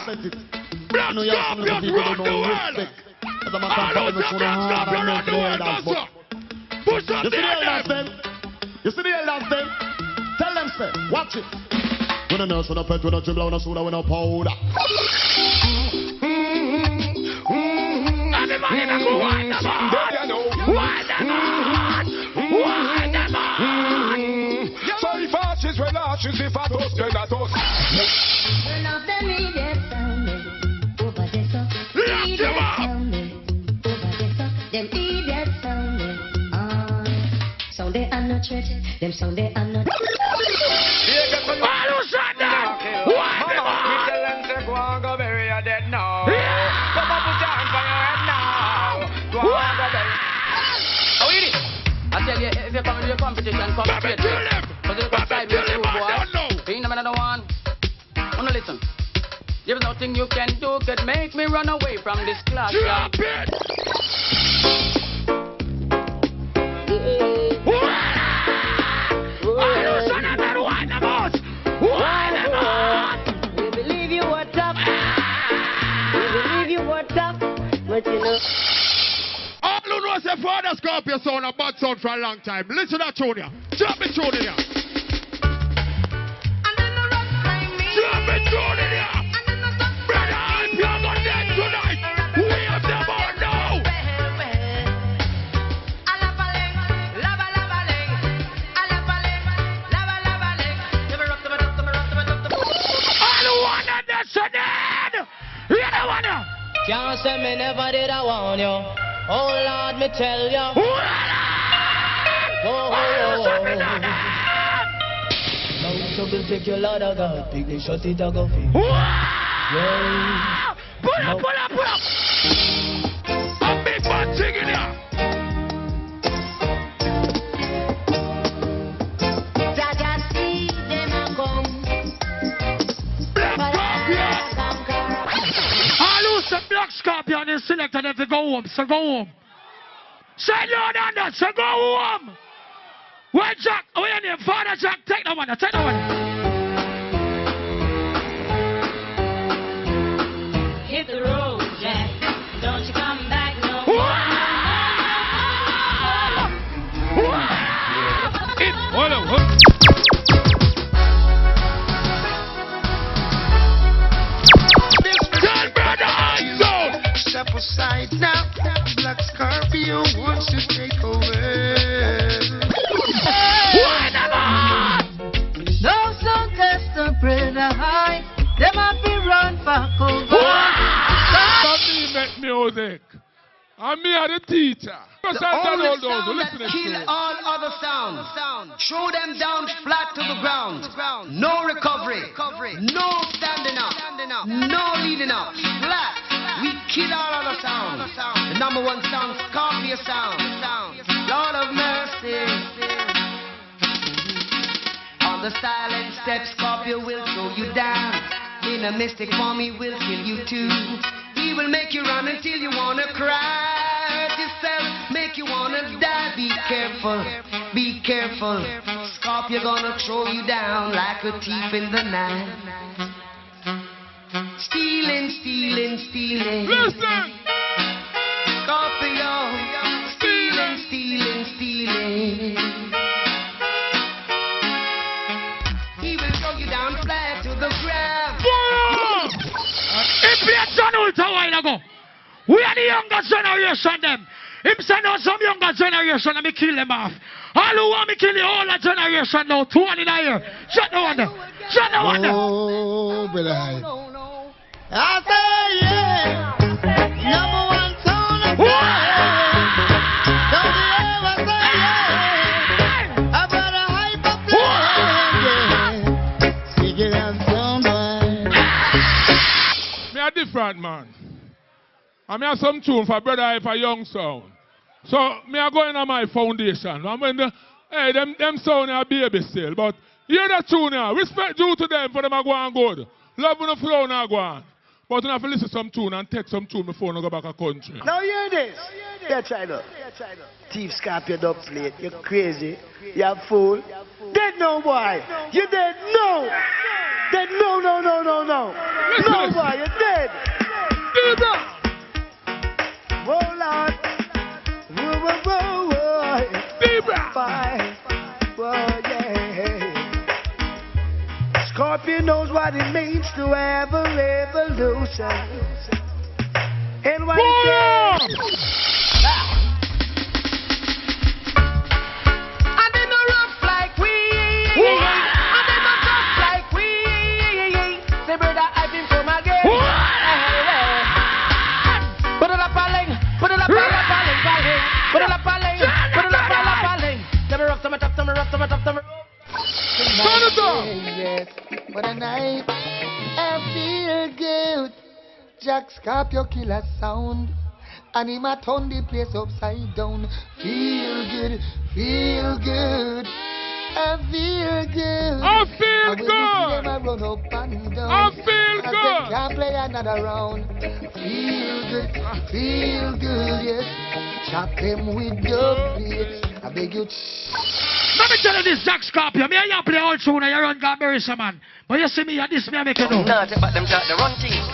set it. I know you have some little people that don't respect. As a matter of fact, I'm going to hard and make the elders, but... You see the elders then? You see the elders then? Tell them, say, watch it. When a nurse, when a pet, when a dribble, when a soda, when a powder. Everybody that go wind them on! Wind them on! Wind them on! So if arches when arches, if I toast, then I toast. Turn off the media sound, over the sun. Media sound, over the sun. Them idiot sound, sound they are not threat. Them sound they are not. I tell you, if you come to your competition, come straight. Because you come side with you, boy. Ain't another one. Wanna listen. There's nothing you can do could make me run away from this class. Drop it! We believe you were tough. We believe you were tough. But you know. All who know say Father Scorpio sound a bad sound for a long time. Listen to that tune here. Drop it tune in here. Drop it tune in here. Brother, if you're not dead tonight, we have them all now. All who want to dead, you don't want to. Can't say me never did I want you. Oh Lord, me tell you. No trouble take your Lord of God. Take the shot it a go feel. Pull up, pull up, pull up. A big bad thing in here. Jaja see them a come. Black Scorpion. All who say Black Scorpion is selected them to go home. So go home. Say you on that. So go home. Where Jack? Where your name? Father Jack. Take that one. Take that one. Hit the road, Jack. Don't you come back no more. Tell brother Isaac. Step aside now. Black Scorpio wants to take over. Those don't test the Bredda high. Them have to run for cover. Somebody make music. And me are the teacher. The only sound that kill all other sounds. Throw them down flat to the ground. No recovery. No standing up. No leaning up. Flat. We kill all other sounds. The number one sound, Scorpio sound. Lord of mercy. On the silent step, Scorpio will throw you down. In a mystic form, he will kill you too. He will make you run until you wanna cry yourself, make you wanna die. Be careful, be careful. Scorpio gonna throw you down like a thief in the night. Stealing. Listen. Scorpio, stealing. He will throw you down flat to the ground. If we had done it a while ago, we are the younger generation them. If send out some younger generation and me kill them off. All who want me kill the older generation now, 2 in a year. Shut the one. Oh, brother. No. I say yeah. Number one sound of don't you ever say yeah. I better hype up the yeah. Stick it out somewhere. Me a different man. I me have some tune for brother if a young sound. So me a go in on my foundation. And when them sound are baby still. But hear that tune now. Respect due to them for them a go on good. Love when the flow now go on. But you have to listen to some tune and take some tune before you go back to country. Now hear this. Yeah, China. Thief Scorpio dub plate. You're crazy. You're fool. Dead no boy. You dead no. Dead no. No boy. You to have a revolution. And what And they no rough like we. And they no tough like we. Say, brother, I've been from again. Put it up, paling. Put it up, paling, paling. Put it up, paling. Put it up, paling. Tell me rough, tell me tough, tell me rough, tell me tough, tell me rough. Yes, for the night I feel good. Jack Scorpio killer sound, and him a turn the place upside down. Feel good, feel good. I feel good. I feel and when good. we see them a run up and down. I feel as good. they can't play another round. Feel good, yes. Chop them with your plates. I beg you. Let me tell you this, Jack Scorpio. Me and you play all tune and you run Gamberisa, man. But you see me, and this me I make you know. Nah, but them talk the run thing.